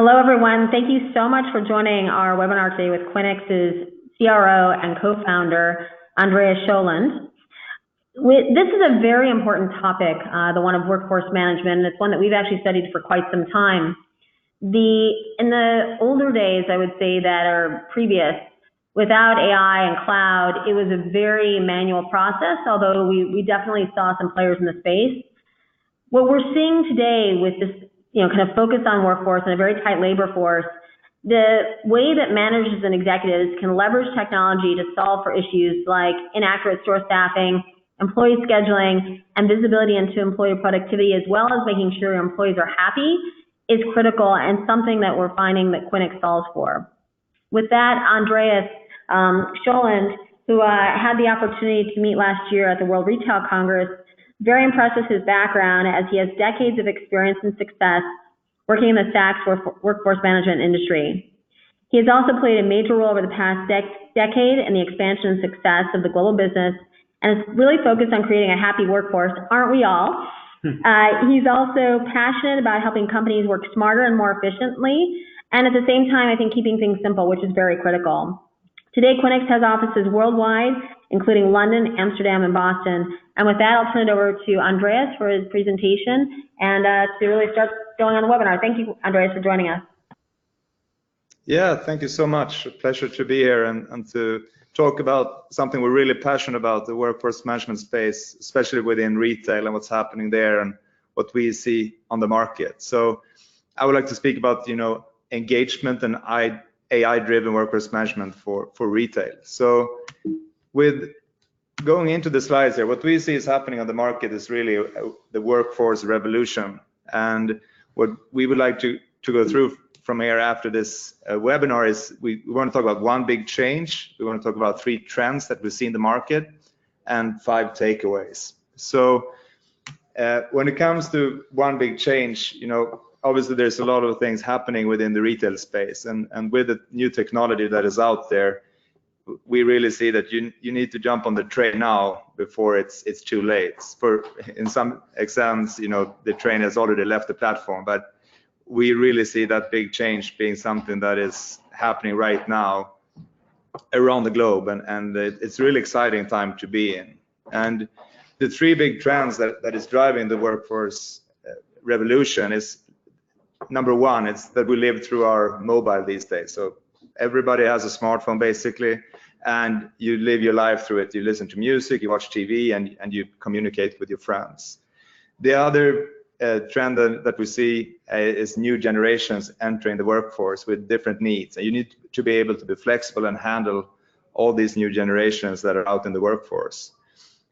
Hello, everyone. Thank you so much for joining our webinar today with Quinix's CRO and co-founder, Andreas Scholand. This is a very important topic, the one of workforce management, and it's one that we've actually studied for quite some time. In the older days, I would say that are previous, without AI and cloud, it was a very manual process, although we definitely saw some players in the space. What we're seeing today with this kind of focus on workforce and a very tight labor force, the way that managers and executives can leverage technology to solve for issues like inaccurate store staffing, employee scheduling, and visibility into employee productivity, as well as making sure your employees are happy, is critical and something that we're finding that Quinix solves for. With that, Andreas Scholand, who had the opportunity to meet last year at the World Retail Congress, very impressed with his background as he has decades of experience and success working in the SaaS workforce management industry. He has also played a major role over the past decade in the expansion and success of the global business and is really focused on creating a happy workforce, aren't we all? He's also passionate about helping companies work smarter and more efficiently, and at the same time, I think keeping things simple, which is very critical. Today, Quinix has offices worldwide, including London, Amsterdam, and Boston. And with that, I'll turn it over to Andreas for his presentation and to really start going on the webinar. Thank you, Andreas, for joining us. Yeah, thank you so much. A pleasure to be here and to talk about something we're really passionate about, the workforce management space, especially within retail and what's happening there and what we see on the market. So I would like to speak about, engagement and AI-driven workforce management for retail. So with going into the slides here, what we see is happening on the market is really the workforce revolution. And what we would like to go through from here after this webinar is we want to talk about one big change. We want to talk about 3 trends that we see in the market and 5 takeaways. So when it comes to one big change, obviously there's a lot of things happening within the retail space, and with the new technology that is out there, we really see that you need to jump on the train now before it's too late. In some exams, the train has already left the platform, but we really see that big change being something that is happening right now around the globe, and it's a really exciting time to be in. And the 3 big trends that is driving the workforce revolution is, number 1, it's that we live through our mobile these days. So everybody has a smartphone basically, and you live your life through it. You listen to music, you watch TV, and you communicate with your friends. The other trend that we see is new generations entering the workforce with different needs. And you need to be able to be flexible and handle all these new generations that are out in the workforce.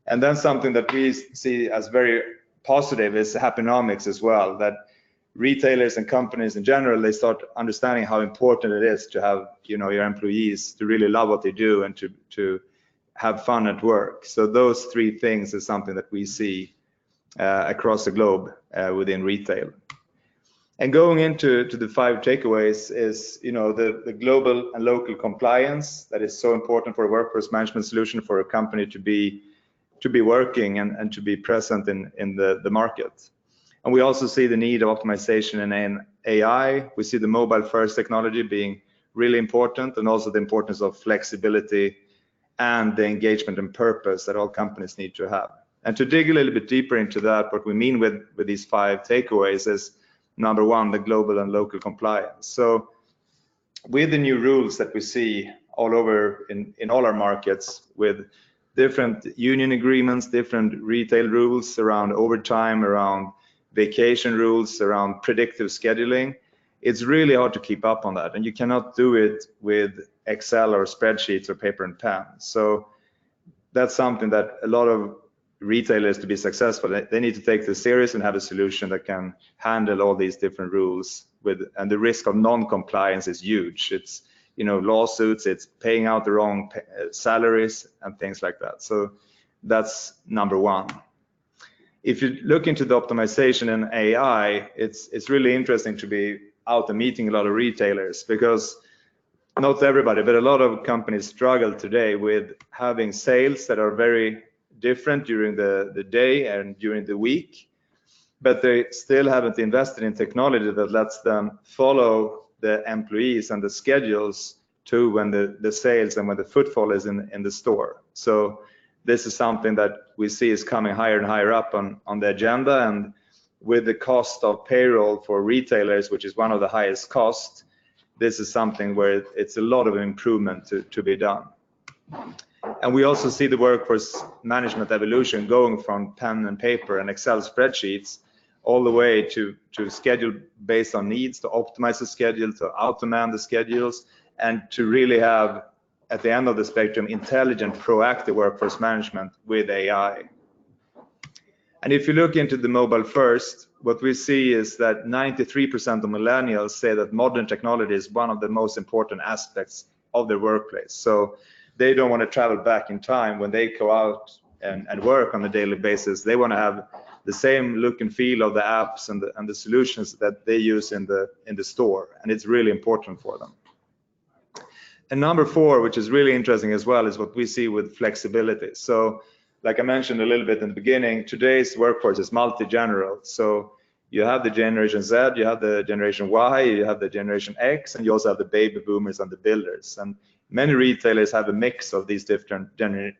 And then something that we see as very positive is happenomics as well, that retailers and companies in general, they start understanding how important it is to have your employees to really love what they do and to have fun at work. So those 3 things is something that we see across the globe within retail. And going into the 5 takeaways is the global and local compliance that is so important for a workforce management solution for a company to be working and to be present in the market. And we also see the need of optimization in AI. We see the mobile first technology being really important, and also the importance of flexibility and the engagement and purpose that all companies need to have. And to dig a little bit deeper into that, what we mean with these 5 takeaways is, number 1, the global and local compliance. So with the new rules that we see all over in all our markets, with different union agreements, different retail rules around overtime, around vacation rules, around predictive scheduling, it's really hard to keep up on that. And you cannot do it with Excel or spreadsheets or paper and pen. So that's something that a lot of retailers, to be successful, they need to take this serious and have a solution that can handle all these different rules and the risk of non-compliance is huge. It's lawsuits, it's paying out the wrong salaries and things like that. So that's number 1. If you look into the optimization and AI, it's really interesting to be out and meeting a lot of retailers, because not everybody, but a lot of companies struggle today with having sales that are very different during the day and during the week. but they still haven't invested in technology that lets them follow the employees and the schedules to when the sales and when the footfall is in the store. So this is something that we see is coming higher and higher up on the agenda, and with the cost of payroll for retailers, which is one of the highest costs, this is something where it's a lot of improvement to be done. And we also see the workforce management evolution going from pen and paper and Excel spreadsheets all the way to schedule based on needs, to optimize the schedule, to automate the schedules, and to really have, at the end of the spectrum, intelligent, proactive workforce management with AI. And if you look into the mobile first, what we see is that 93% of millennials say that modern technology is one of the most important aspects of their workplace. So they don't want to travel back in time when they go out and work on a daily basis. They want to have the same look and feel of the apps and the solutions that they use in the store, and it's really important for them. And number 4, which is really interesting as well, is what we see with flexibility. So like I mentioned a little bit in the beginning, today's workforce is multi-general. So you have the Generation Z, you have the Generation Y, you have the Generation X, and you also have the baby boomers and the builders. And many retailers have a mix of these different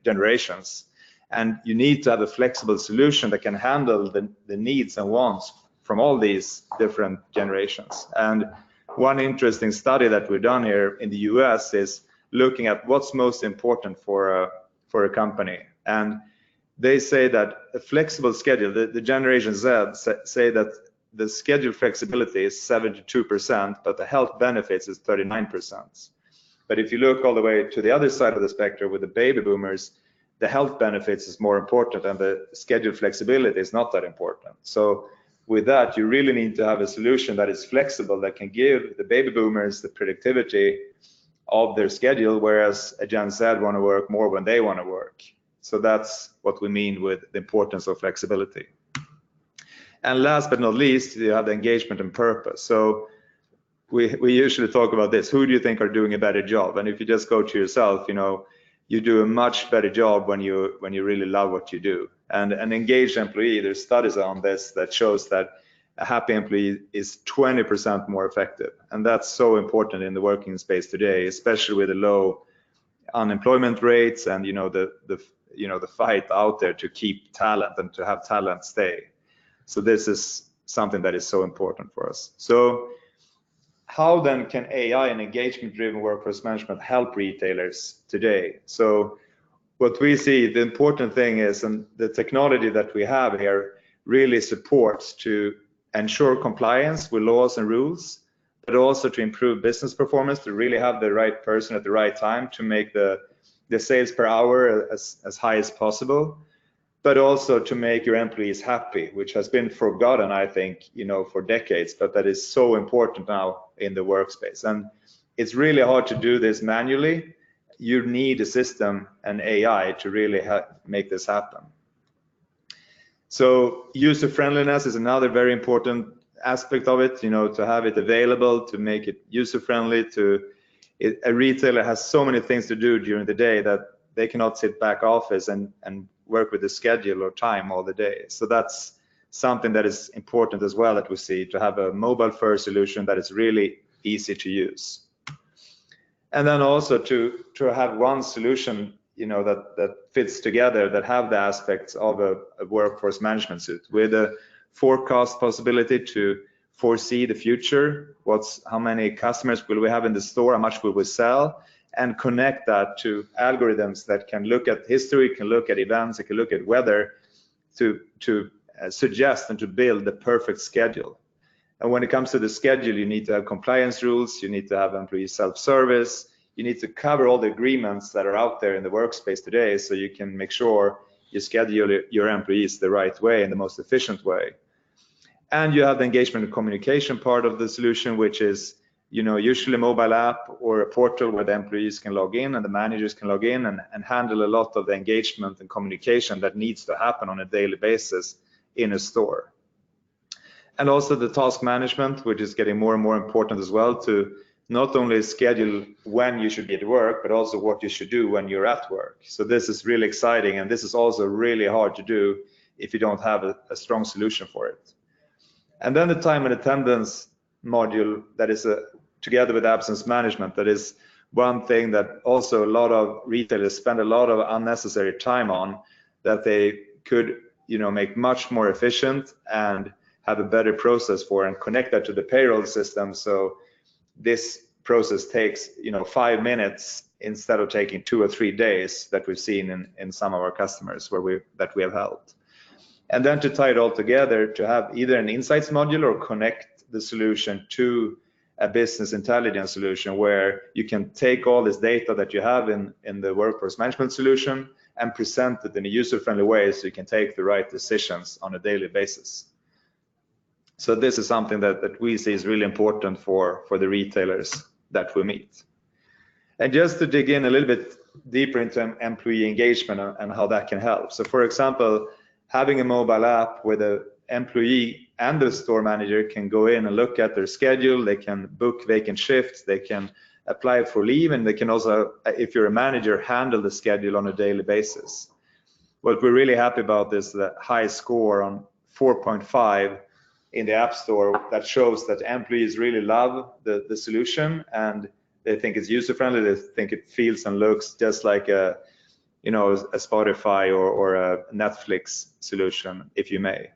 generations. And you need to have a flexible solution that can handle the needs and wants from all these different generations. And one interesting study that we've done here in the US is looking at what's most important for a company. And they say that a flexible schedule, the Generation Z say that the schedule flexibility is 72%, but the health benefits is 39%. But if you look all the way to the other side of the spectrum with the baby boomers, the health benefits is more important and the schedule flexibility is not that important. So with that, you really need to have a solution that is flexible, that can give the baby boomers the productivity of their schedule, whereas a Gen Z want to work more when they want to work. So that's what we mean with the importance of flexibility. And last but not least, you have the engagement and purpose. So we usually talk about this. Who do you think are doing a better job? And if you just go to yourself, you do a much better job when you really love what you do. And an engaged employee, there's studies on this that shows that a happy employee is 20% more effective. And that's so important in the working space today, especially with the low unemployment rates and the fight out there to keep talent and to have talent stay. So this is something that is so important for us. So how then can AI and engagement-driven workforce management help retailers today? So what we see, the important thing is, and the technology that we have here really supports to ensure compliance with laws and rules, but also to improve business performance, to really have the right person at the right time to make the sales per hour as high as possible, but also to make your employees happy, which has been forgotten, I think, for decades, but that is so important now in the workspace. And it's really hard to do this manually. You need a system and AI to really make this happen. So user friendliness is another very important aspect of it, to have it available, to make it user friendly. A retailer has so many things to do during the day that they cannot sit back office and work with the schedule or time all the day. So that's something that is important as well, that we see, to have a mobile first solution that is really easy to use. And then also to have one solution, that fits together, that have the aspects of a workforce management suite, with a forecast possibility to foresee the future. How many customers will we have in the store? How much will we sell? And connect that to algorithms that can look at history, can look at events, it can look at weather, to suggest and to build the perfect schedule. And when it comes to the schedule, you need to have compliance rules, you need to have employee self-service, you need to cover all the agreements that are out there in the workspace today, so you can make sure you schedule your employees the right way, in the most efficient way. And you have the engagement and communication part of the solution, which is usually a mobile app or a portal where the employees can log in and the managers can log in and handle a lot of the engagement and communication that needs to happen on a daily basis in a store. And also the task management, which is getting more and more important as well, to not only schedule when you should be at work, but also what you should do when you're at work. So this is really exciting, and this is also really hard to do if you don't have a strong solution for it. And then the time and attendance module, that is together with absence management, that is one thing that also a lot of retailers spend a lot of unnecessary time on, that they could make much more efficient and have a better process for, and connect that to the payroll system. So this process takes 5 minutes instead of taking 2 or 3 days that we've seen in some of our customers that we have helped. And then to tie it all together, to have either an insights module or connect the solution to a business intelligence solution, where you can take all this data that you have in the workforce management solution and present it in a user-friendly way, so you can take the right decisions on a daily basis. So this is something that we see is really important for the retailers that we meet. And just to dig in a little bit deeper into employee engagement and how that can help. So for example, having a mobile app where the employee and the store manager can go in and look at their schedule, they can book vacant shifts, they can apply for leave, and they can also, if you're a manager, handle the schedule on a daily basis. What we're really happy about is the high score on 4.5 in the App Store that shows that employees really love the solution, and they think it's user-friendly, they think it feels and looks just like a Spotify or a Netflix solution, if you may.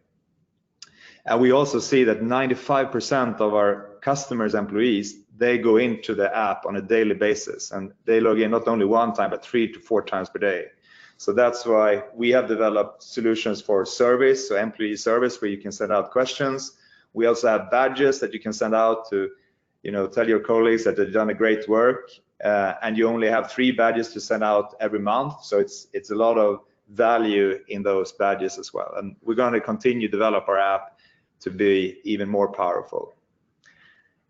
And we also see that 95% of our customers' employees, they go into the app on a daily basis, and they log in not only 1 time, but 3 to 4 times per day. So that's why we have developed solutions for service, so employee service, where you can send out questions. We also have badges that you can send out to tell your colleagues that they've done a great work, and you only have 3 badges to send out every month. So it's a lot of value in those badges as well. And we're going to continue to develop our app to be even more powerful.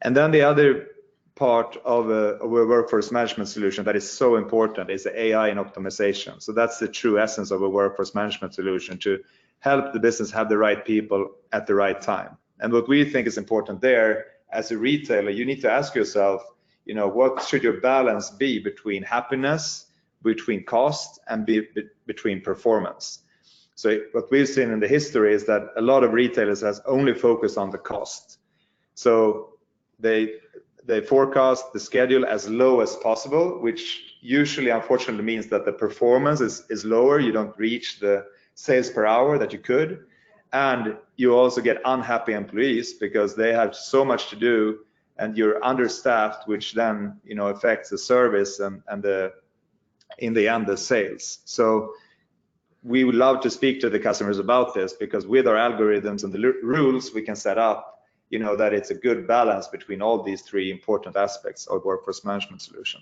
And then the other part of a workforce management solution that is so important is the AI and optimization. So that's the true essence of a workforce management solution, to help the business have the right people at the right time. And what we think is important there, as a retailer, you need to ask yourself, what should your balance be between happiness, between cost, and between performance? So what we've seen in the history is that a lot of retailers has only focused on the cost. So they forecast the schedule as low as possible, which usually, unfortunately, means that the performance is lower. You don't reach the sales per hour that you could. And you also get unhappy employees because they have so much to do, and you're understaffed, which then affects the service and in the end the sales. So we would love to speak to the customers about this, because with our algorithms and the rules we can set up, that it's a good balance between all these 3 important aspects of workforce management solution.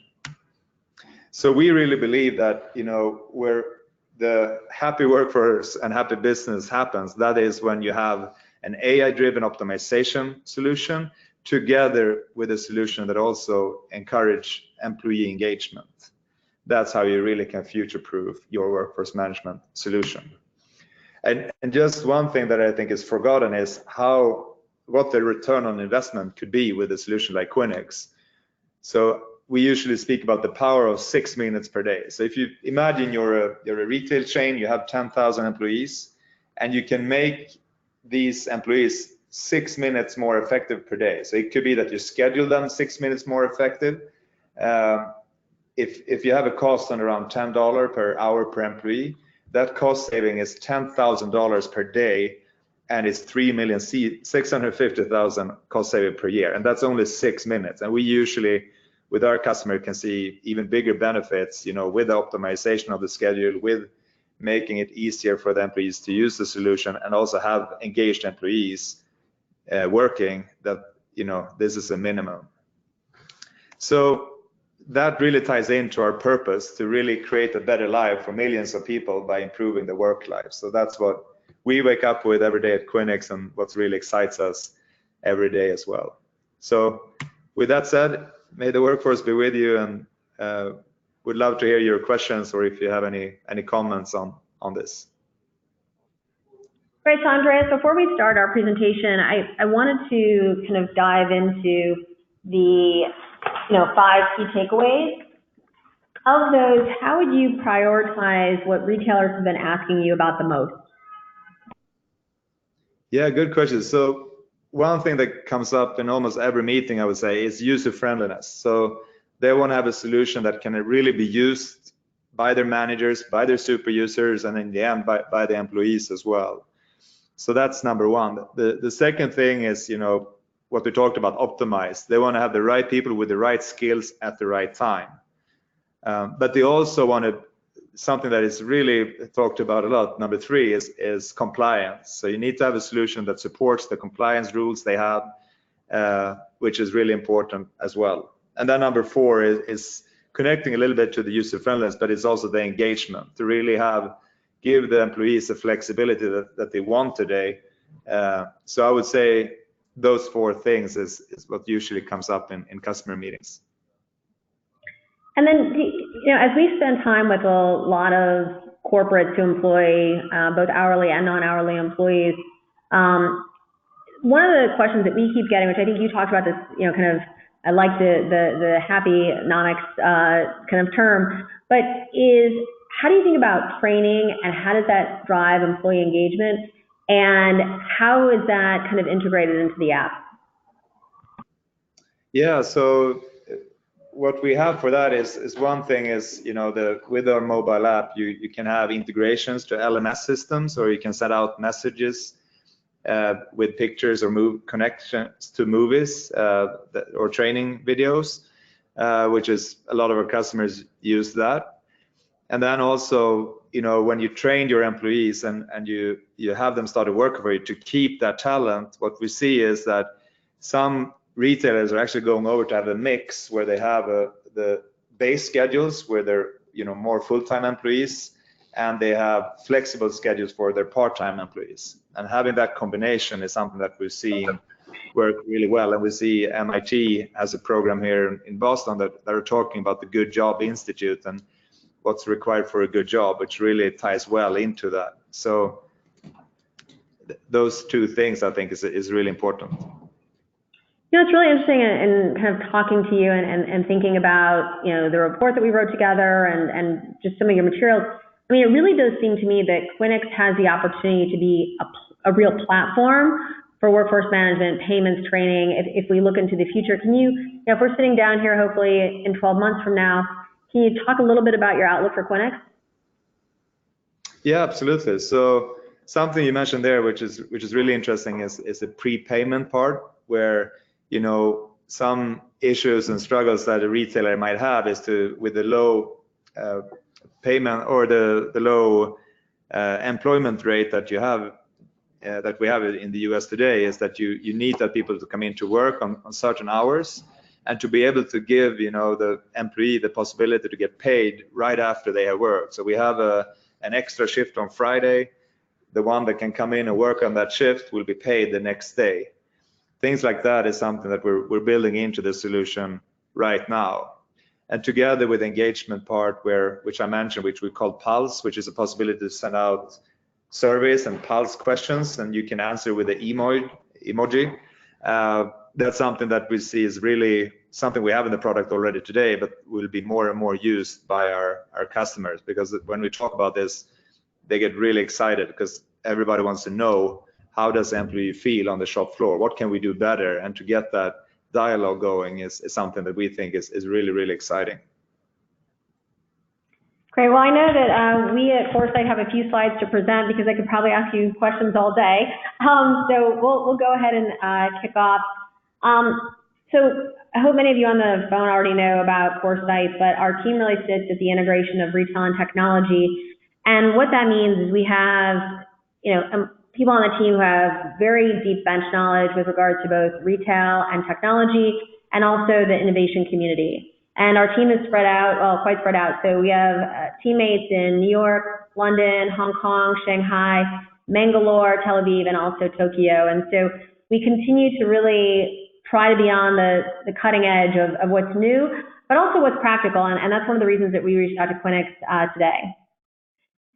So we really believe that where the happy workforce and happy business happens, that is when you have an AI-driven optimization solution together with a solution that also encourage employee engagement. That's how you really can future-proof your workforce management solution. And just one thing that I think is forgotten is what the return on investment could be with a solution like Quinix. So we usually speak about the power of 6 minutes per day. So if you imagine you're a retail chain, you have 10,000 employees, and you can make these employees 6 minutes more effective per day. So it could be that you schedule them 6 minutes more effective. If you have a cost on around $10 per hour per employee, that cost saving is $10,000 per day, and it's 3,650,000 cost saving per year, and that's only 6 minutes. And we usually, with our customer, can see even bigger benefits, with the optimization of the schedule, with making it easier for the employees to use the solution, and also have engaged employees working. That this is a minimum. So that really ties into our purpose to really create a better life for millions of people by improving the work life. So that's what we wake up with every day at Quinix, and what really excites us every day as well. So with that said, may the workforce be with you, and would love to hear your questions, or if you have any comments on this. Great, so Andreas, before we start our presentation, I wanted to kind of dive into the 5 key takeaways. Of those, how would you prioritize what retailers have been asking you about the most? Yeah, good question. So one thing that comes up in almost every meeting, I would say, is user friendliness. So they want to have a solution that can really be used by their managers, by their super users, and in the end, by the employees as well. So that's number one. The second thing is, you know, what we talked about, optimize. They want to have the right people with the right skills at the right time. But they also want to, something that is really talked about a lot, number three, is compliance. So you need to have a solution that supports the compliance rules they have, which is really important as well. And then number four is connecting a little bit to the user friendliness, but it's also the engagement, to really give the employees the flexibility that they want today. So I would say those four things is what usually comes up in customer meetings. And then, you know, as we spend time with a lot of corporates who employ both hourly and non-hourly employees, one of the questions that we keep getting, which I think you talked about this, you know, kind of, I like the happy-nomics kind of term, but is how do you think about training and how does that drive employee engagement, and how is that kind of integrated into the app? Yeah, so what we have for that is one thing is, you know, with our mobile app, you can have integrations to LMS systems, or you can send out messages with pictures or connections to movies or training videos, which is a lot of our customers use that. And then also, you know, when you train your employees and you have them start to work for you to keep that talent, what we see is that some retailers are actually going over to have a mix where they have the base schedules where they're, you know, more full-time employees, and they have flexible schedules for their part-time employees. And having that combination is something that we're seeing work really well. And we see MIT has a program here in Boston that are talking about the Good Job Institute and what's required for a good job, which really ties well into that. So those two things, I think, is really important. You know, it's really interesting in kind of talking to you and thinking about, you know, the report that we wrote together and just some of your materials. I mean, it really does seem to me that Quinix has the opportunity to be a real platform for workforce management, payments, training. If we look into the future, can you know, if we're sitting down here, hopefully in 12 months from now, can you talk a little bit about your outlook for Quinix? Yeah, absolutely. So something you mentioned there, which is really interesting, is the prepayment part, where, you know, some issues and struggles that a retailer might have is with the low payment or the low employment rate that you have, that we have in the US today, is that you need that people to come into work on certain hours, and to be able to give, you know, the employee the possibility to get paid right after they have worked. So we have an extra shift on Friday. The one that can come in and work on that shift will be paid the next day. Things like that is something that we're building into the solution right now. And together with the engagement part, which I mentioned, which we call Pulse, which is a possibility to send out surveys and Pulse questions, and you can answer with the emoji. That's something that we see is really something we have in the product already today, but will be more and more used by our customers, because when we talk about this, they get really excited because everybody wants to know, how does the employee feel on the shop floor? What can we do better? And to get that dialogue going is something that we think is really, really exciting. Great. Well, I know that we at Coresight have a few slides to present, because I could probably ask you questions all day. So we'll go ahead and kick off. So I hope many of you on the phone already know about Coresight, but our team really sits at the integration of retail and technology. And what that means is we have, you know, people on the team who have very deep bench knowledge with regard to both retail and technology, and also the innovation community. And our team is spread out, well, quite spread out. So we have teammates in New York, London, Hong Kong, Shanghai, Bangalore, Tel Aviv, and also Tokyo. And so we continue to really try to be on the cutting edge of what's new, but also what's practical. And that's one of the reasons that we reached out to Quinix today.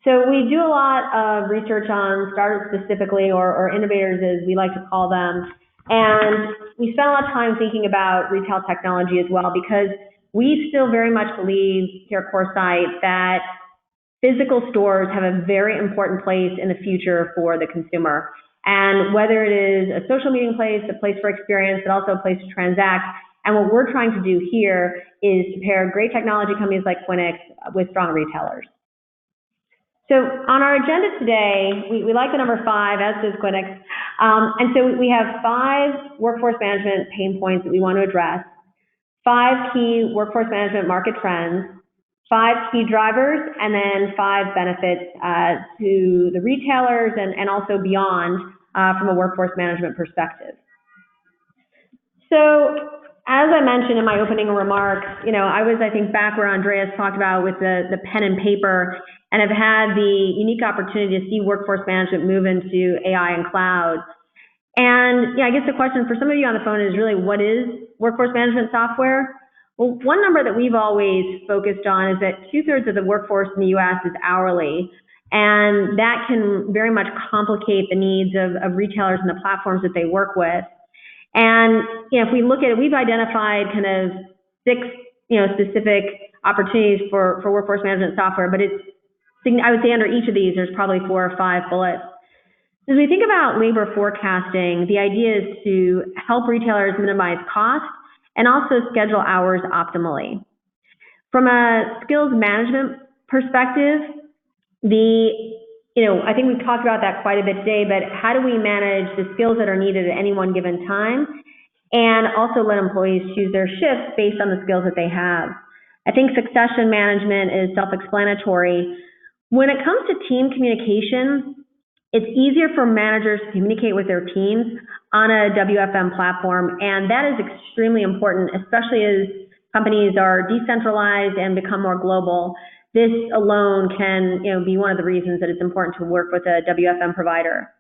So we do a lot of research on startups specifically, or innovators as we like to call them. And we spend a lot of time thinking about retail technology as well, because we still very much believe here at Coresight that physical stores have a very important place in the future for the consumer. And whether it is a social meeting place, a place for experience, but also a place to transact. And what we're trying to do here is to pair great technology companies like Quinix with strong retailers. So on our agenda today, we like the number 5, as does Quinix. And so we have 5 workforce management pain points that we want to address, 5 key workforce management market trends, 5 key drivers, and then 5 benefits to the retailers and also beyond from a workforce management perspective. So as I mentioned in my opening remarks, I was, I think, back where Andreas talked about with the pen and paper, and have had the unique opportunity to see workforce management move into AI and cloud. And I guess the question for some of you on the phone is really, what is workforce management software? Well, one number that we've always focused on is that 2/3 of the workforce in the U.S. is hourly, and that can very much complicate the needs of retailers and the platforms that they work with. And if we look at it, we've identified kind of 6 specific opportunities for workforce management software, but I would say under each of these there's probably 4 or 5 bullets. As we think about labor forecasting, the idea is to help retailers minimize costs and also schedule hours optimally. From a skills management perspective, I think we've talked about that quite a bit today, but how do we manage the skills that are needed at any one given time and also let employees choose their shifts based on the skills that they have? I think succession management is self-explanatory. When it comes to team communication, it's easier for managers to communicate with their teams on a WFM platform, and that is extremely important, especially as companies are decentralized and become more global. This alone can be one of the reasons that it's important to work with a WFM provider.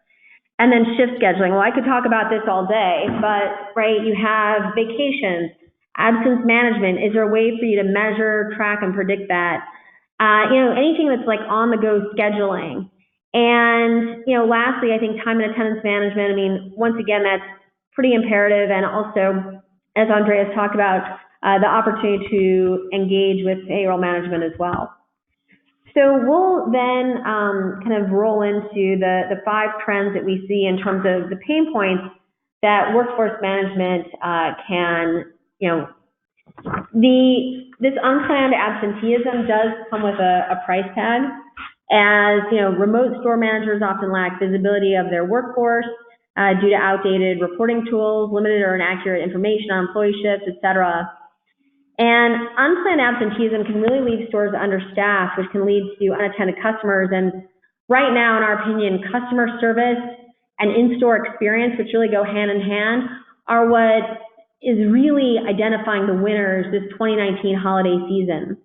And then shift scheduling. Well, I could talk about this all day, but you have vacations, absence management. Is there a way for you to measure, track, and predict that? Anything that's like on-the-go scheduling. And lastly, I think time and attendance management. I mean, once again, that's pretty imperative, and also, as Andreas talked about, the opportunity to engage with payroll management as well. So we'll then kind of roll into the 5 trends that we see in terms of the pain points that workforce management can, this unplanned absenteeism does come with a price tag, as remote store managers often lack visibility of their workforce due to outdated reporting tools, limited or inaccurate information on employee shifts, etc. And unplanned absenteeism can really leave stores understaffed, which can lead to unattended customers. And right now, in our opinion, customer service and in-store experience, which really go hand in hand, are what is really identifying the winners this 2019 holiday season.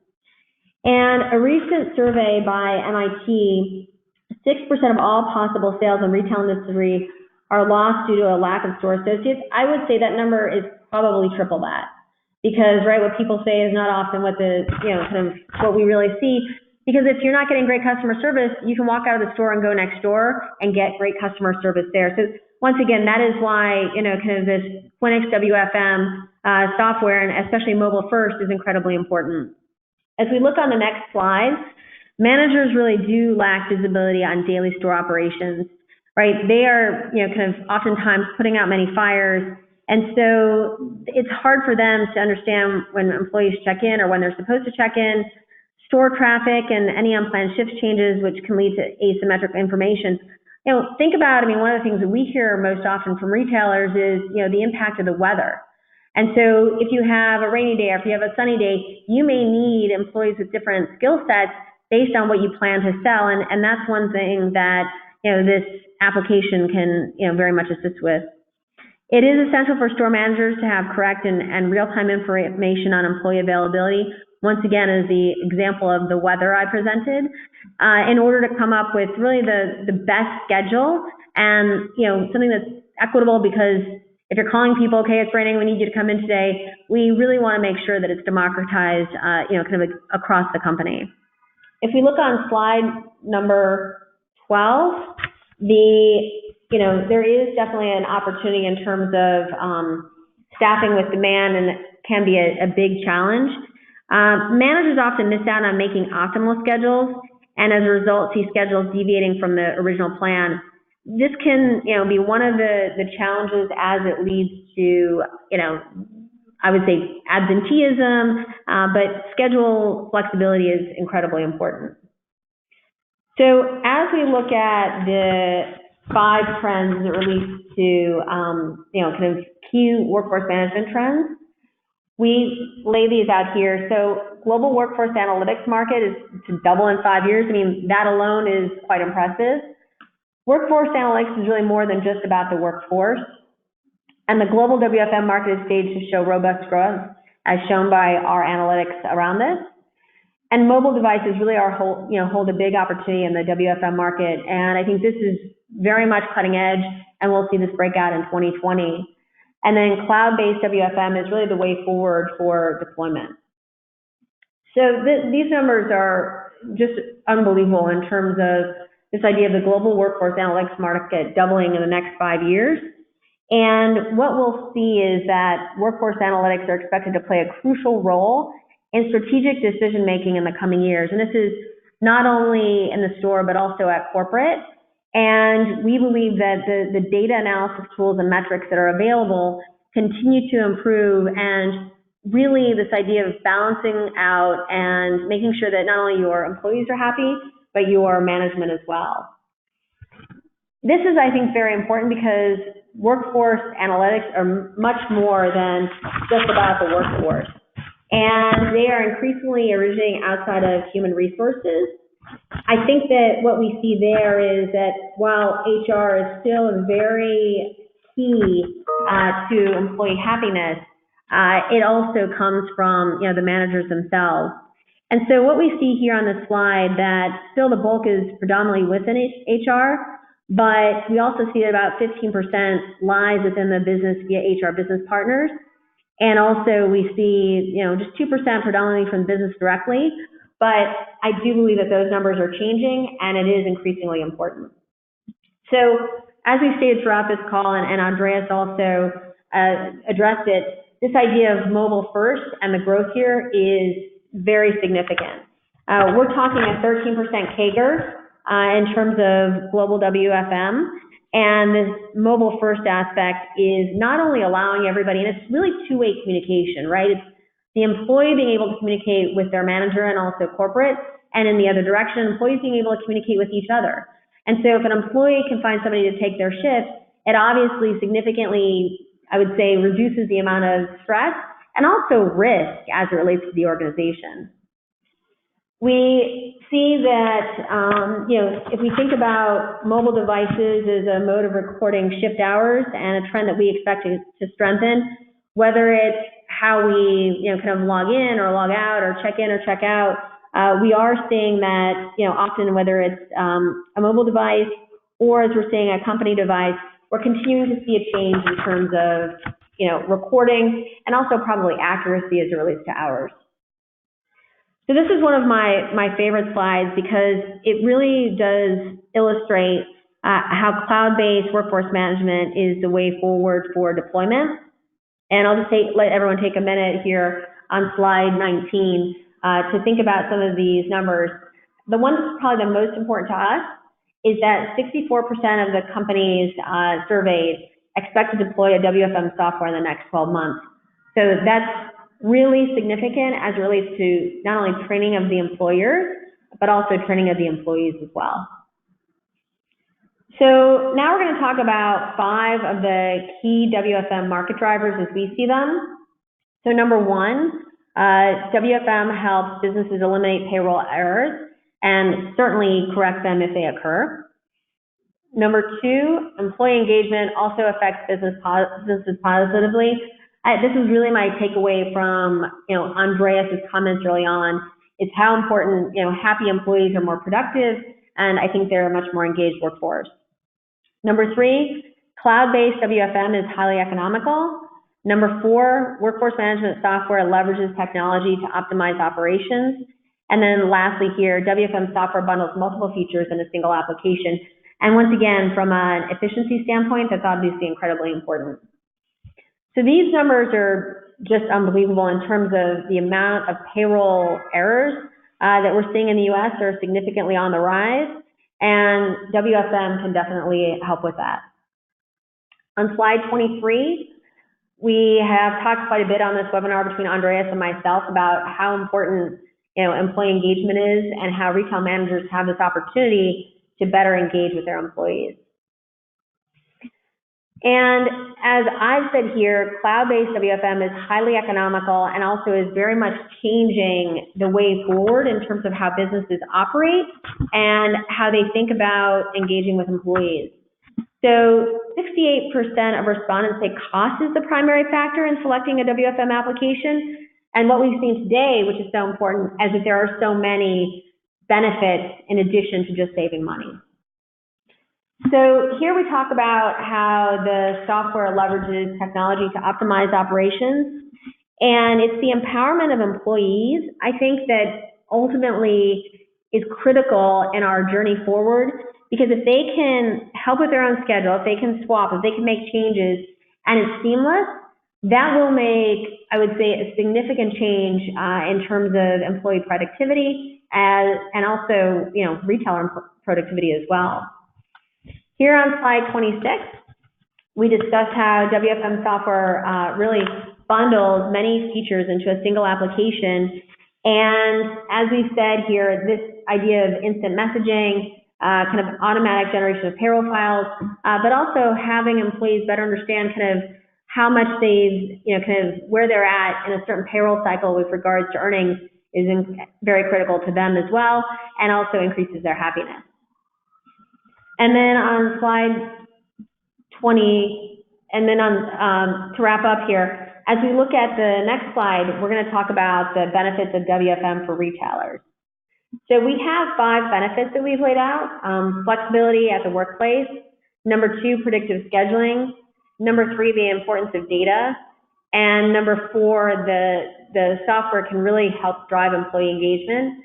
And a recent survey by MIT, 6% of all possible sales in retail industry are lost due to a lack of store associates. I would say that number is probably triple that. Because what people say is not often what what we really see. Because if you're not getting great customer service, you can walk out of the store and go next door and get great customer service there. So once again, that is why kind of this Quinix WFM software, and especially mobile first, is incredibly important. As we look on the next slide, managers really do lack visibility on daily store operations. They are kind of oftentimes putting out many fires. And so it's hard for them to understand when employees check in or when they're supposed to check in, store traffic and any unplanned shift changes, which can lead to asymmetric information. Think about, one of the things that we hear most often from retailers is, the impact of the weather. And so if you have a rainy day or if you have a sunny day, you may need employees with different skill sets based on what you plan to sell. And that's one thing that, this application can, very much assist with. It is essential for store managers to have correct and real-time information on employee availability. Once again, as the example of the weather I presented, in order to come up with really the best schedule and something that's equitable, because if you're calling people, okay, it's raining, we need you to come in today, we really want to make sure that it's democratized, kind of across the company. If we look on slide number 12, there is definitely an opportunity in terms of staffing with demand, and it can be a big challenge. Managers often miss out on making optimal schedules, and as a result, see schedules deviating from the original plan. this can, be one of the challenges as it leads to, I would say absenteeism, but schedule flexibility is incredibly important. So as we look at the 5 trends as it relates to, kind of key workforce management trends, we lay these out here. So global workforce analytics market is to double in 5 years. I mean, that alone is quite impressive. Workforce analytics is really more than just about the workforce. And the global WFM market is staged to show robust growth, as shown by our analytics around this. And mobile devices really hold a big opportunity in the WFM market. And I think this is very much cutting edge, and we'll see this break out in 2020. And then cloud-based WFM is really the way forward for deployment. So these numbers are just unbelievable in terms of this idea of the global workforce analytics market doubling in the next 5 years. And what we'll see is that workforce analytics are expected to play a crucial role in strategic decision-making in the coming years. And this is not only in the store, but also at corporate. And we believe that the data analysis tools and metrics that are available continue to improve, and really this idea of balancing out and making sure that not only your employees are happy, but your management as well. This is, I think, very important because workforce analytics are much more than just about the workforce. And they are increasingly originating outside of human resources. I think that what we see there is that while HR is still very key to employee happiness, it also comes from the managers themselves. And so what we see here on this slide, that still the bulk is predominantly within HR, but we also see that about 15% lies within the business via HR business partners. And also we see, just 2% predominantly from business directly, but I do believe that those numbers are changing, and it is increasingly important. So as we stated throughout this call, and Andreas also addressed it, this idea of mobile first and the growth here is very significant. We're talking a 13% CAGR in terms of global WFM, and this mobile first aspect is not only allowing everybody, and it's really two-way communication, right? It's the employee being able to communicate with their manager and also corporate, and in the other direction, employees being able to communicate with each other. And so if an employee can find somebody to take their shift, it obviously significantly, I would say, reduces the amount of stress and also risk as it relates to the organization. We see that, if we think about mobile devices as a mode of recording shift hours and a trend that we expect to strengthen, whether it's how we, kind of log in or log out or check in or check out, we are seeing that, often whether it's a mobile device or as we're seeing a company device, we're continuing to see a change in terms of, recording and also probably accuracy as it relates to hours. So this is one of my favorite slides because it really does illustrate how cloud-based workforce management is the way forward for deployment. And I'll just let everyone take a minute here on slide 19 to think about some of these numbers. The one that's probably the most important to us is that 64% of the companies surveyed expect to deploy a WFM software in the next 12 months. So that's really significant as it relates to not only training of the employers, but also training of the employees as well. So now we're going to talk about 5 of the key WFM market drivers as we see them. So number 1, WFM helps businesses eliminate payroll errors and certainly correct them if they occur. Number 2, employee engagement also affects businesses positively. This is really my takeaway from Andreas's comments early on. It's how important happy employees are more productive, and I think they're a much more engaged workforce. Number 3, cloud-based WFM is highly economical. Number 4, workforce management software leverages technology to optimize operations. And then lastly here, WFM software bundles multiple features in a single application. And once again, from an efficiency standpoint, that's obviously incredibly important. So these numbers are just unbelievable in terms of the amount of payroll errors that we're seeing in the U.S. are significantly on the rise. and WFM can definitely help with that. On slide 23, we have talked quite a bit on this webinar between Andreas and myself about how important employee engagement is and how retail managers have this opportunity to better engage with their employees. And as I've said here, cloud-based WFM is highly economical and also is very much changing the way forward in terms of how businesses operate and how they think about engaging with employees. So 68% of respondents say cost is the primary factor in selecting a WFM application. And what we've seen today, which is so important, is that there are so many benefits in addition to just saving money. So here we talk about how the software leverages technology to optimize operations, and it's the empowerment of employees, I think, that ultimately is critical in our journey forward, because if they can help with their own schedule, if they can swap, if they can make changes, and it's seamless, that will make, I would say, a significant change in terms of employee productivity and also, retailer productivity as well. Here on slide 26, we discussed how WFM software really bundles many features into a single application. And as we said here, this idea of instant messaging, kind of automatic generation of payroll files, but also having employees better understand kind of how much they've, kind of where they're at in a certain payroll cycle with regards to earnings is very critical to them as well, and also increases their happiness. And then on slide 20, and then to wrap up here, as we look at the next slide, we're going to talk about the benefits of WFM for retailers. So we have 5 benefits that we've laid out: flexibility at the workplace, number 2, predictive scheduling, number 3, the importance of data, and number 4, the software can really help drive employee engagement,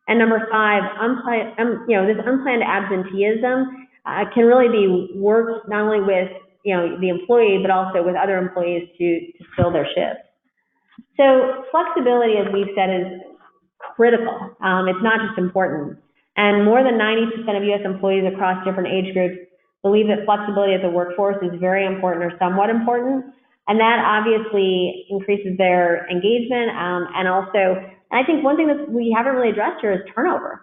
and number 5, this unplanned absenteeism can really be worked not only with the employee but also with other employees to fill their shifts. So flexibility, as we've said, is critical. It's not just important. And more than 90% of U.S. employees across different age groups believe that flexibility at the workforce is very important or somewhat important. And that obviously increases their engagement. And I think one thing that we haven't really addressed here is turnover,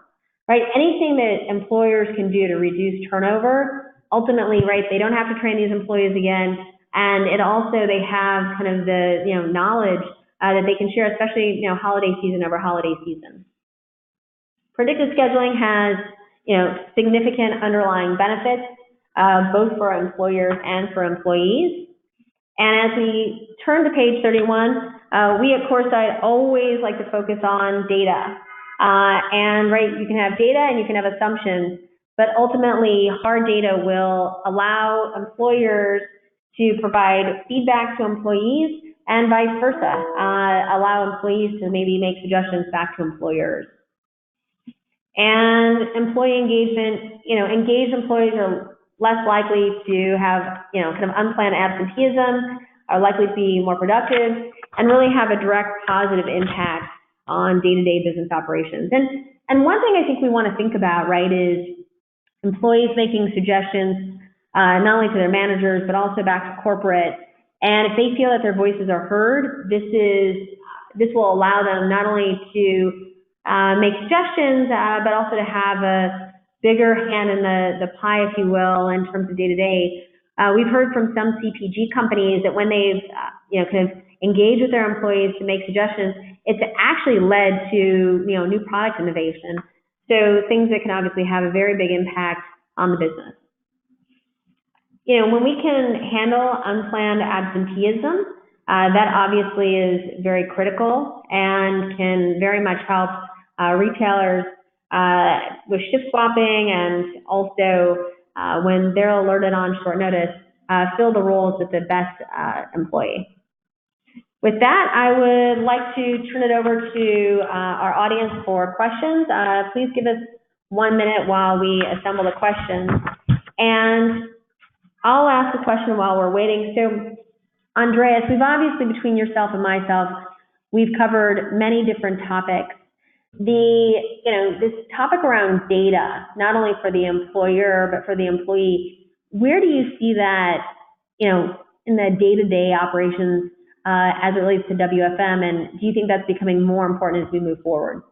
right? Anything that employers can do to reduce turnover, ultimately, right, they don't have to train these employees again. And it also, they have kind of the, knowledge that they can share, especially, holiday season over holiday season. Predictive scheduling has, significant underlying benefits, both for employers and for employees. And as we turn to page 31, we at Coresight always like to focus on data. And right, you can have data and you can have assumptions, but ultimately hard data will allow employers to provide feedback to employees and vice versa, allow employees to maybe make suggestions back to employers. And employee engagement, engaged employees are less likely to have, kind of unplanned absenteeism, are likely to be more productive, and really have a direct positive impact on day-to-day business operations. And one thing I think we want to think about, right, is employees making suggestions not only to their managers, but also back to corporate. And if they feel that their voices are heard, this will allow them not only to make suggestions, but also to have a bigger hand in the pie, if you will, in terms of day-to-day. We've heard from some CPG companies that when they've kind of engaged with their employees to make suggestions, it's actually led to new product innovation. So things that can obviously have a very big impact on the business. When we can handle unplanned absenteeism, that obviously is very critical and can very much help retailers with shift swapping, and also when they're alerted on short notice, fill the roles with the best employee. With that, I would like to turn it over to our audience for questions. Please give us 1 minute while we assemble the questions. And I'll ask a question while we're waiting. So, Andreas, we've obviously, between yourself and myself, we've covered many different topics. this topic around data, not only for the employer but for the employee, where do you see that, in the day-to-day operations as it relates to WFM, and do you think that's becoming more important as we move forward?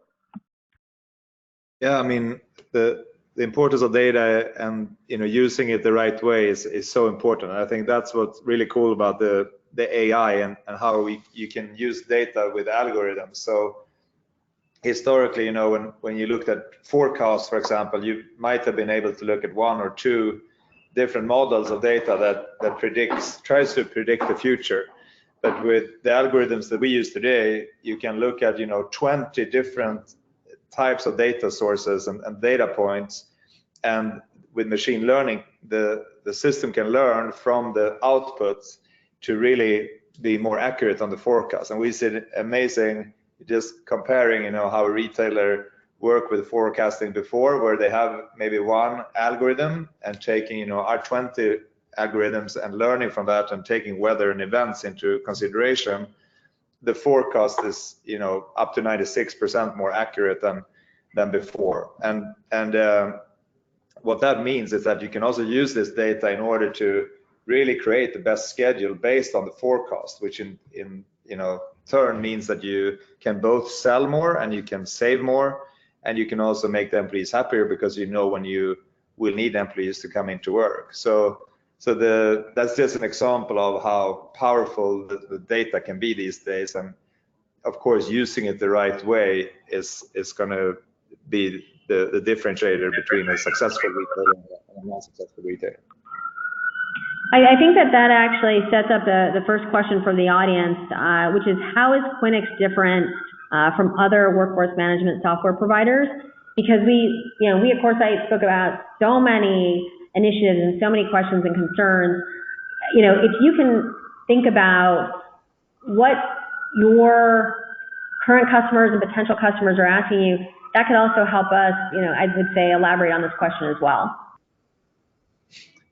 Yeah, I mean, the importance of data and using it the right way is so important. I think that's what's really cool about the AI and how you can use data with algorithms. So historically, when you looked at forecasts, for example, you might have been able to look at one or two different models of data that tries to predict the future. But with the algorithms that we use today, you can look at 20 different types of data sources and data points, and with machine learning, the system can learn from the outputs to really be more accurate on the forecast. And we see it amazing just comparing how a retailer worked with forecasting before, where they have maybe one algorithm and taking our 20 algorithms and learning from that and taking weather and events into consideration. The forecast is up to 96% more accurate than before. And what that means is that you can also use this data in order to really create the best schedule based on the forecast, which in turn means that you can both sell more and you can save more, and you can also make the employees happier because when you will need employees to come into work. So that's just an example of how powerful the data can be these days. And of course, using it the right way is going to be the differentiator between a successful retailer and a non-successful retailer. I think that actually sets up the first question from the audience, which is, how is Quinix different from other workforce management software providers? Because we at Coresight spoke about so many initiatives and so many questions and concerns. If you can think about what your current customers and potential customers are asking you, that could also help us, I would say, elaborate on this question as well.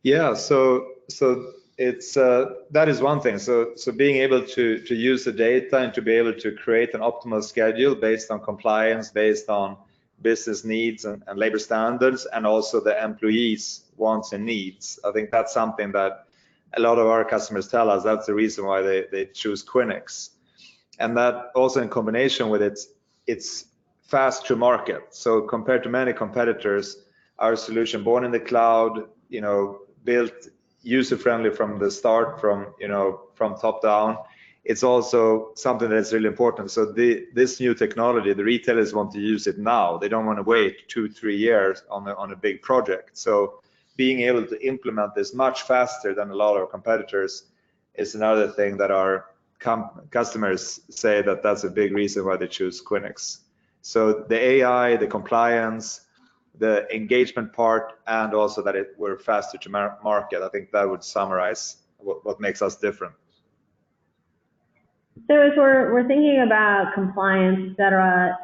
Yeah, so it's that is one thing. So being able to use the data and to be able to create an optimal schedule based on compliance, based on business needs and labor standards, and also the employees' wants and needs. I think that's something that a lot of our customers tell us that's the reason why they choose Quinix. And that also in combination with it's fast to market. So compared to many competitors, our solution, born in the cloud, built user-friendly from the start, from top down. It's also something that's really important. So this new technology, the retailers want to use it now. They don't want to wait 2-3 years on a big project. So being able to implement this much faster than a lot of our competitors is another thing that our customers say that's a big reason why they choose Quinix. So the AI, the compliance, the engagement part, and also that we're faster to market. I think that would summarize what makes us different. So as we're thinking about compliance, et cetera,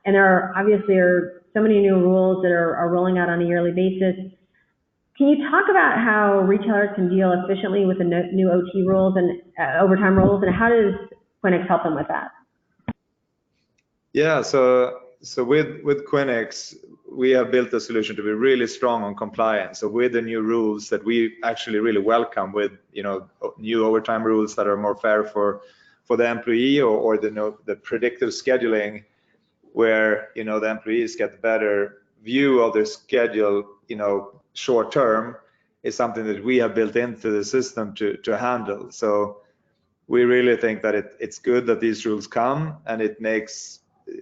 and there obviously are so many new rules that are rolling out on a yearly basis, can you talk about how retailers can deal efficiently with the new OT rules and overtime rules, and how does Quinix help them with that? Yeah, so with Quinix, we have built a solution to be really strong on compliance. So with the new rules that we actually really welcome, with new overtime rules that are more fair for the employee, or the predictive scheduling, where the employees get a better view of their schedule short term, is something that we have built into the system to handle. So we really think that it's good that these rules come, and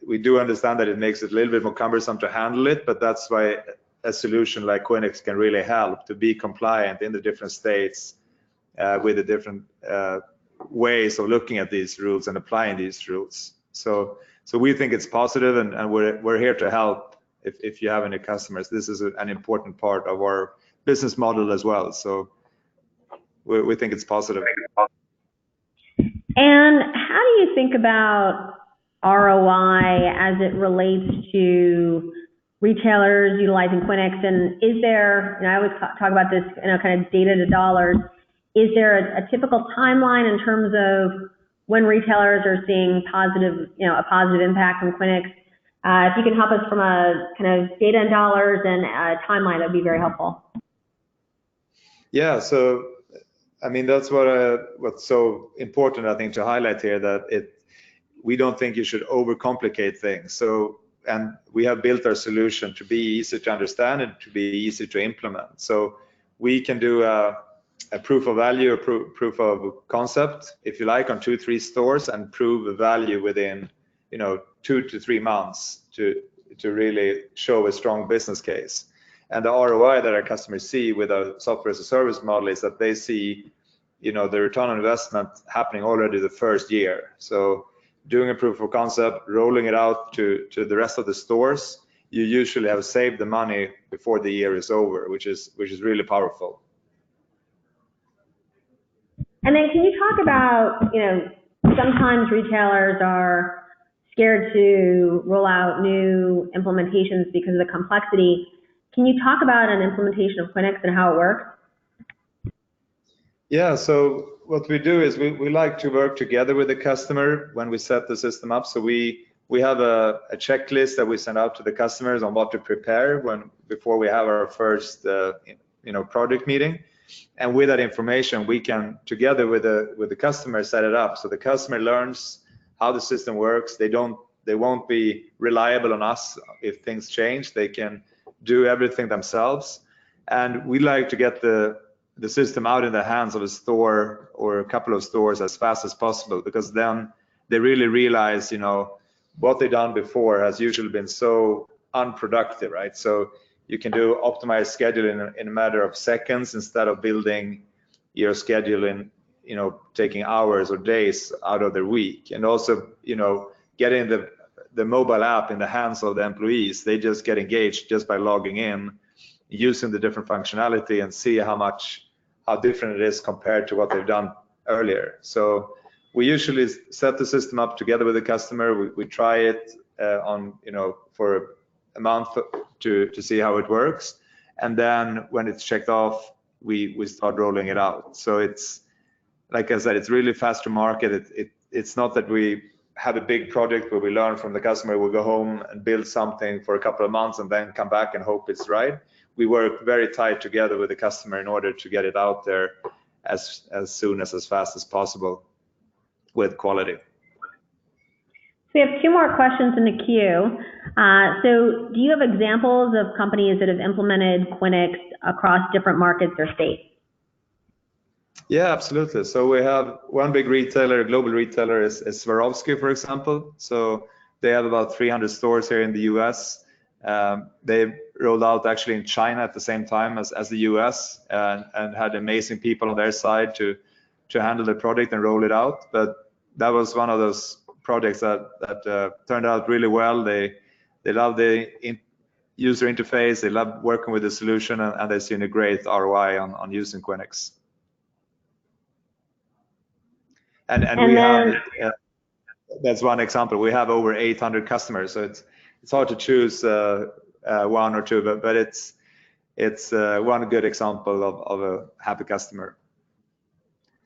we do understand that it makes it a little bit more cumbersome to handle it, but that's why a solution like Quinix can really help to be compliant in the different states with the different ways of looking at these rules and applying these rules. So we think it's positive, and we're here to help if you have any customers. This is an important part of our business model as well. So we think it's positive. And how do you think about ROI as it relates to retailers utilizing Quinix? And is there, and I always talk about this, kind of data to dollars, is there a typical timeline in terms of when retailers are seeing a positive impact from Quinix? If you can help us from a kind of data and dollars and a timeline, that would be very helpful. Yeah, so I mean, that's what's so important, I think, to highlight here, that we don't think you should overcomplicate things. So, and we have built our solution to be easy to understand and to be easy to implement. So we can do a proof of value, a proof of concept, if you like, on 2-3 stores, and prove the value within 2 to 3 months to really show a strong business case. And the ROI that our customers see with our software as a service model is that they see the return on investment happening already the first year. So doing a proof of concept, rolling it out to the rest of the stores, you usually have saved the money before the year is over, which is really powerful. And then can you talk about, sometimes retailers are scared to roll out new implementations because of the complexity. Can you talk about an implementation of Quinix and how it works? Yeah, so what we do is we like to work together with the customer when we set the system up. So we have a checklist that we send out to the customers on what to prepare before we have our first project meeting. And with that information, we can, together with the customer, set it up. So the customer learns how the system works. They won't be reliable on us if things change. They can do everything themselves. And we like to get the system out in the hands of a store or a couple of stores as fast as possible, because then they really realize, what they've done before has usually been so unproductive, right? So you can do optimized scheduling in a matter of seconds instead of building your schedule in, taking hours or days out of their week. And also, getting the mobile app in the hands of the employees. They just get engaged just by logging in, using the different functionality, and see how different it is compared to what they've done earlier. So we usually set the system up together with the customer. We try it for a month to see how it works, and then when it's checked off, we start rolling it out. So it's, like I said, it's really fast to market. It's not that we have a big project where we learn from the customer, we go home and build something for a couple of months and then come back and hope it's right. We work very tight together with the customer in order to get it out there as soon as fast as possible with quality. So we have 2 more questions in the queue. So do you have examples of companies that have implemented Quinix across different markets or states? Yeah, absolutely. So we have one big retailer, global retailer, is Swarovski, for example. So they have about 300 stores here in the US. They rolled out actually in China at the same time as the US, and had amazing people on their side to handle the project and roll it out. But that was one of those projects that turned out really well. They love the user interface, they love working with the solution, and they've seen a great ROI on using Quinix. And we have, that's one example. We have over 800 customers, so it's hard to choose one or two, but it's one good example of a happy customer.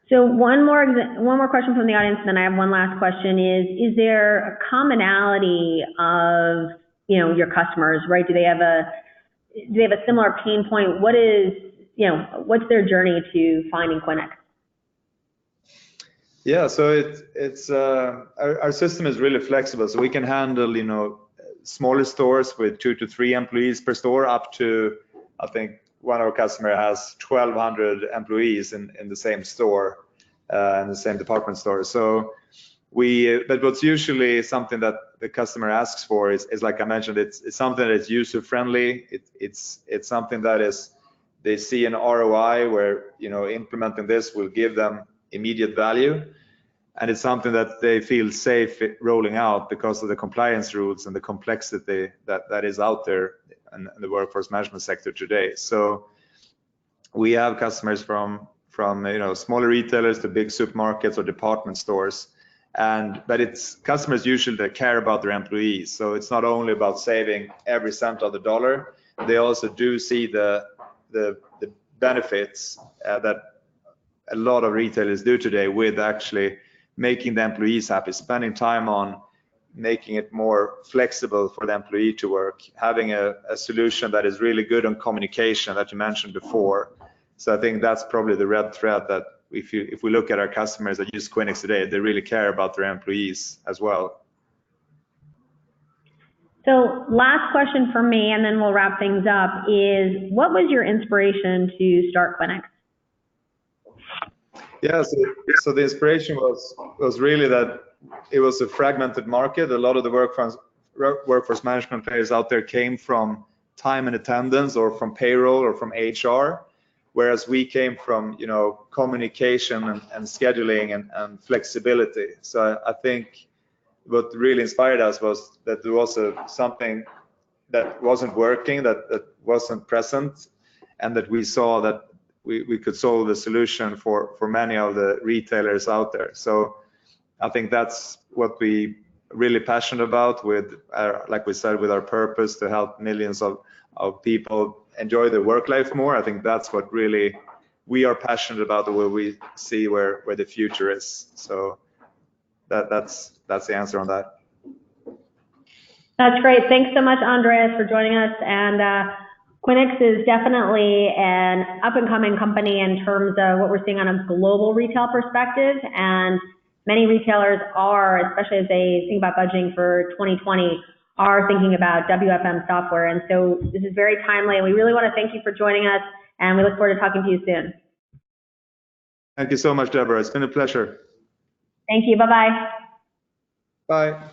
So one more question from the audience, and then I have one last question. Is there a commonality of your customers, right? Do they have a similar pain point? What's their journey to finding Quinix? Yeah, so it's our system is really flexible, so we can handle smaller stores with 2 to 3 employees per store, up to, I think one of our customer has 1,200 employees in the same store, in the same department store. So but what's usually something that the customer asks for is like I mentioned, it's something that's user friendly. It's something that they see an ROI where implementing this will give them immediate value, and it's something that they feel safe rolling out because of the compliance rules and the complexity that is out there in the workforce management sector today. So we have customers from smaller retailers to big supermarkets or department stores, but it's customers usually that care about their employees. So it's not only about saving every cent of the dollar, they also do see the benefits that a lot of retailers do today with actually making the employees happy, spending time on making it more flexible for the employee to work, having a solution that is really good on communication that you mentioned before. So I think that's probably the red thread, that if we look at our customers that use Quinix today, they really care about their employees as well. So last question for me, and then we'll wrap things up, is what was your inspiration to start Quinix? Yeah, so the inspiration was really that it was a fragmented market. A lot of the workforce management players out there came from time and attendance, or from payroll, or from HR, whereas we came from, you know, communication and scheduling and flexibility. So I think what really inspired us was that there was something that wasn't working, that wasn't present, and that we saw that we could solve the solution for many of the retailers out there. So I think that's what we really passionate about, with like we said, with our purpose to help millions of people enjoy their work life more. I think that's what really we are passionate about, where we see where the future is. So that's the answer on that. That's great. Thanks so much, Andreas, for joining us. And Quinix is definitely an up-and-coming company in terms of what we're seeing on a global retail perspective. And many retailers are, especially as they think about budgeting for 2020, are thinking about WFM software. And so this is very timely. And we really want to thank you for joining us. And we look forward to talking to you soon. Thank you so much, Deborah. It's been a pleasure. Thank you. Bye-bye. Bye.